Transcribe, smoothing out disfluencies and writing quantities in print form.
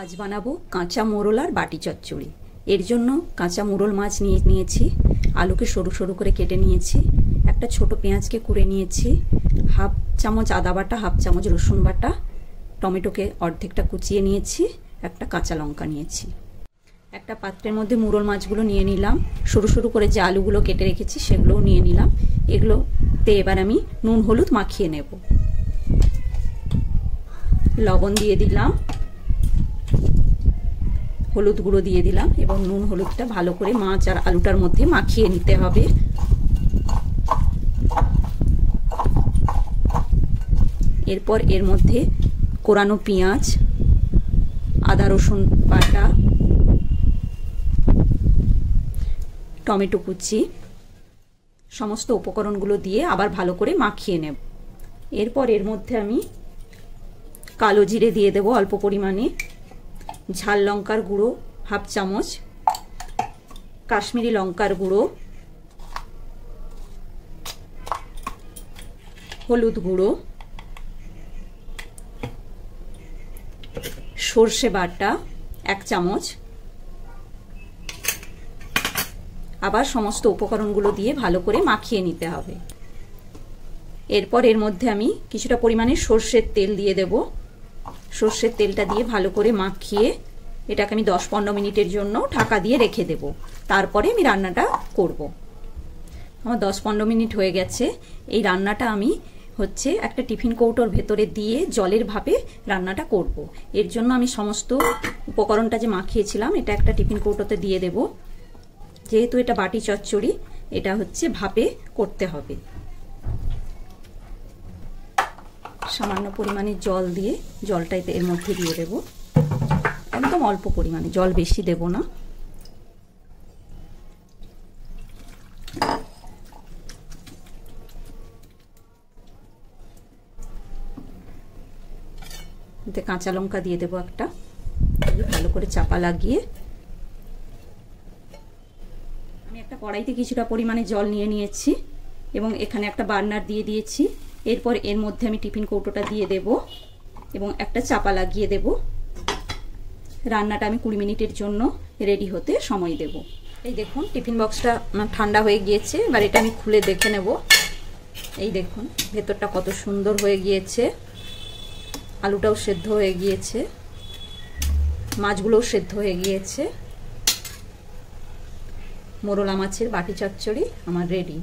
আজ বানাবো কাঁচা মোরল আর বাটি চচ্চড়ি। এর জন্য কাঁচা মোরল মাছ নিয়েছি, আলুকে সরু সরু করে কেটে নিয়েছি, একটা ছোট পেঁয়াজকে কুড়ে নিয়েছি, হাফ চামচ আদা বাটা, হাফ চামচ রসুন বাটা, টমেটোকে অর্ধেকটা কুচিয়ে নিয়েছি, একটা কাঁচা লঙ্কা নিয়েছি। একটা পাত্রের মধ্যে মোরল মাছগুলো নিয়ে নিলাম, সরু সরু করে যে আলুগুলো কেটে রেখেছি সেগুলোও নিয়ে নিলাম। এগুলোতে এবার আমি নুন হলুদ মাখিয়ে নেব। লবণ দিয়ে দিলাম, হলুদ গুঁড়ো দিয়ে দিলাম এবং নুন হলুদটা ভালো করে মাছ আর আলুটার মধ্যে মাখিয়ে নিতে হবে। এরপর এর মধ্যে কোরানো পেঁয়াজ, আদা রসুন বাটা, টমেটো কুচি, সমস্ত উপকরণগুলো দিয়ে আবার ভালো করে মাখিয়ে নেব। এরপর এর মধ্যে আমি কালো জিরে দিয়ে দেব অল্প পরিমাণে, ঝাল লঙ্কার গুঁড়ো হাফ চামচ, কাশ্মীরি লঙ্কার গুঁড়ো, হলুদ গুঁড়ো, সর্ষে বাটা 1 চামচ। আবার সমস্ত উপকরণগুলো দিয়ে ভালো করে মাখিয়ে নিতে হবে। এরপর এর মধ্যে আমি কিছুটা পরিমাণে সর্ষের তেল দিয়ে দেব। সর্ষের তেলটা দিয়ে ভালো করে মাখিয়ে এটাকে আমি 10-15 মিনিটের জন্য ঢাকা দিয়ে রেখে দেব। তারপরে আমি রান্নাটা করব। আমার 10-15 মিনিট হয়ে গেছে। এই রান্নাটা আমি একটা টিফিন কৌটোর ভেতরে দিয়ে জলের ভাপে রান্নাটা করব। এর জন্য আমি সমস্ত উপকরণটা যে মাখিয়েছিলাম এটা একটা টিফিন কৌটোতে দিয়ে দেব। যেহেতু এটা বাটি চচ্চড়ি, এটা ভাপে করতে হবে। সামান্য পরিমাণে জল দিয়ে জলটা এর মধ্যে দিয়ে দেব, একদম অল্প পরিমাণে, জল বেশি দেব না। এতে কাঁচা লঙ্কা দিয়ে দেব একটা, ভালো করে চাপা লাগিয়ে আমি একটা কড়াইতে কিছুটা পরিমাণে জল নিয়ে নিয়েছি এবং এখানে একটা বার্নার দিয়ে দিয়েছি। এরপর এর মধ্যে আমি টিফিন কৌটোটা দিয়ে দেব এবং একটা চাপা লাগিয়ে দেব। রান্নাটা আমি 20 মিনিটের জন্য রেডি হতে সময় দেব। এই দেখুন টিফিন বক্সটা ঠান্ডা হয়ে গিয়েছে। এবার এটা আমি খুলে দেখে নেব। এই দেখুন ভেতরটা কত সুন্দর হয়ে গিয়েছে, আলুটাও সেদ্ধ হয়ে গিয়েছে, মাছগুলোও সেদ্ধ হয়ে গিয়েছে। মোরলা মাছের বাটি চচ্চড়ি আমার রেডি।